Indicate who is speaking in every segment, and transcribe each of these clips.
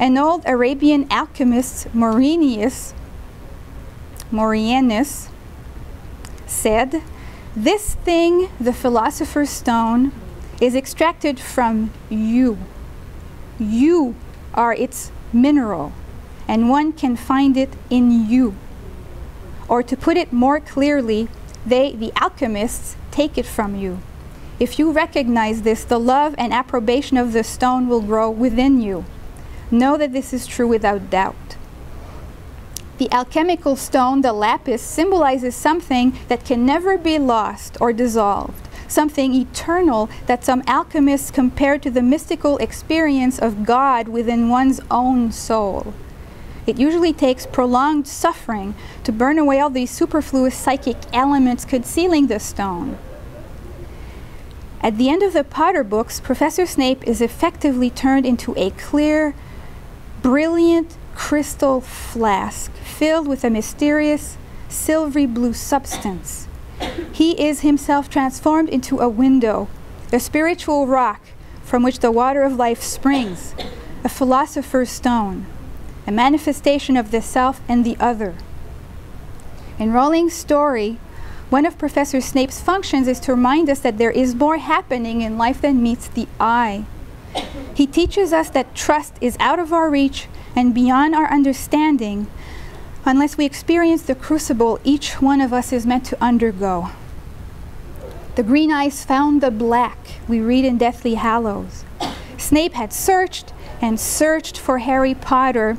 Speaker 1: An old Arabian alchemist, Mauritius, said, "This thing, the philosopher's stone, is extracted from you. You are its mineral, and one can find it in you." Or to put it more clearly, they, the alchemists, take it from you. If you recognize this, the love and approbation of the stone will grow within you. Know that this is true without doubt. The alchemical stone, the lapis, symbolizes something that can never be lost or dissolved, something eternal that some alchemists compare to the mystical experience of God within one's own soul. It usually takes prolonged suffering to burn away all these superfluous psychic elements concealing the stone. At the end of the Potter books, Professor Snape is effectively turned into a clear, brilliant crystal flask filled with a mysterious silvery blue substance. He is himself transformed into a window, a spiritual rock from which the water of life springs, a philosopher's stone, a manifestation of the self and the other. In Rowling's story, one of Professor Snape's functions is to remind us that there is more happening in life than meets the eye. He teaches us that trust is out of our reach and beyond our understanding unless we experience the crucible each one of us is meant to undergo. The green eyes found the black, we read in Deathly Hallows. Snape had searched and searched for Harry Potter,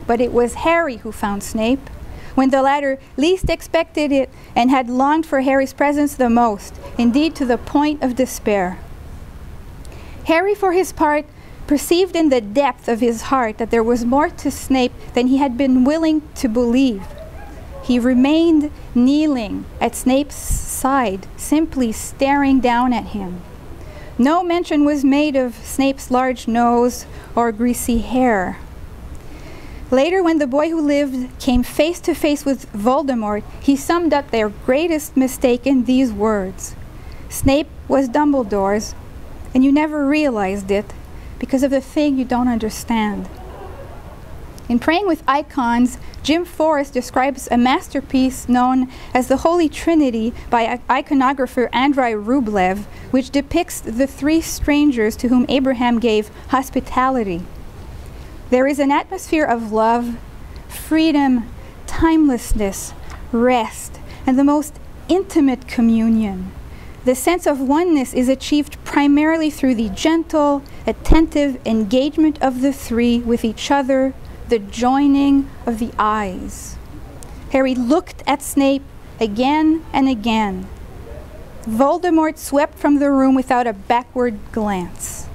Speaker 1: but it was Harry who found Snape, when the latter least expected it and had longed for Harry's presence the most, indeed to the point of despair. Harry, for his part, perceived in the depth of his heart that there was more to Snape than he had been willing to believe. He remained kneeling at Snape's side, simply staring down at him. No mention was made of Snape's large nose or greasy hair. Later, when the boy who lived came face to face with Voldemort, he summed up their greatest mistake in these words: "Snape was Dumbledore's, and you never realized it because of the thing you don't understand." In Praying with Icons, Jim Forrest describes a masterpiece known as the Holy Trinity by iconographer Andrei Rublev, which depicts the three strangers to whom Abraham gave hospitality. There is an atmosphere of love, freedom, timelessness, rest, and the most intimate communion. The sense of oneness is achieved primarily through the gentle, attentive engagement of the three with each other, the joining of the eyes. Harry looked at Snape again and again. Voldemort swept from the room without a backward glance.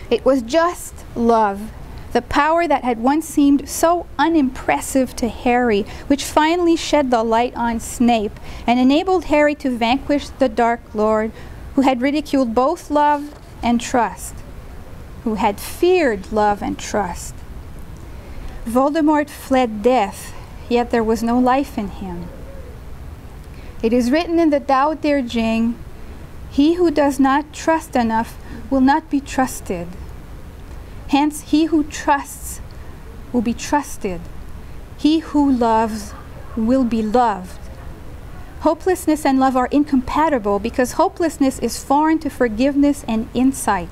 Speaker 1: It was just love, the power that had once seemed so unimpressive to Harry, which finally shed the light on Snape and enabled Harry to vanquish the Dark Lord, who had ridiculed both love and trust, who had feared love and trust. Voldemort fled death, yet there was no life in him. It is written in the Tao Te Ching, "He who does not trust enough will not be trusted. Hence, he who trusts will be trusted. He who loves will be loved." Hopelessness and love are incompatible because hopelessness is foreign to forgiveness and insight.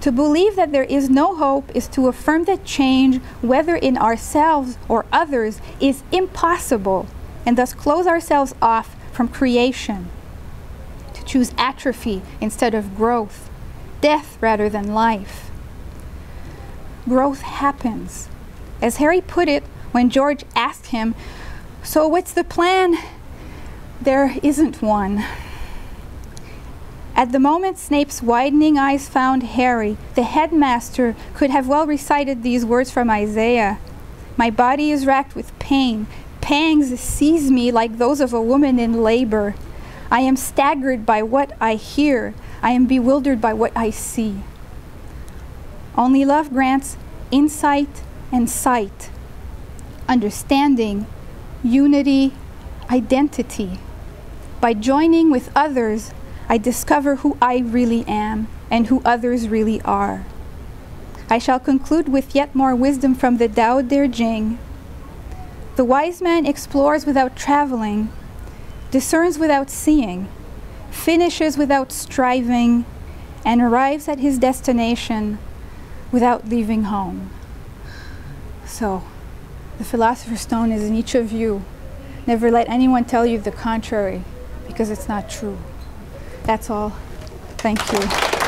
Speaker 1: To believe that there is no hope is to affirm that change, whether in ourselves or others, is impossible, and thus close ourselves off from creation. To choose atrophy instead of growth, death rather than life. Growth happens. As Harry put it when George asked him, "So what's the plan?" There isn't one. At the moment Snape's widening eyes found Harry, the headmaster could have well recited these words from Isaiah. "My body is racked with pain. Pangs seize me like those of a woman in labor. I am staggered by what I hear. I am bewildered by what I see." Only love grants insight and sight, understanding, unity, identity. By joining with others, I discover who I really am and who others really are. I shall conclude with yet more wisdom from the Tao Der Jing. The wise man explores without traveling, discerns without seeing, finishes without striving, and arrives at his destination without leaving home. So, the Philosopher's Stone is in each of you. Never let anyone tell you the contrary, because it's not true. That's all. Thank you.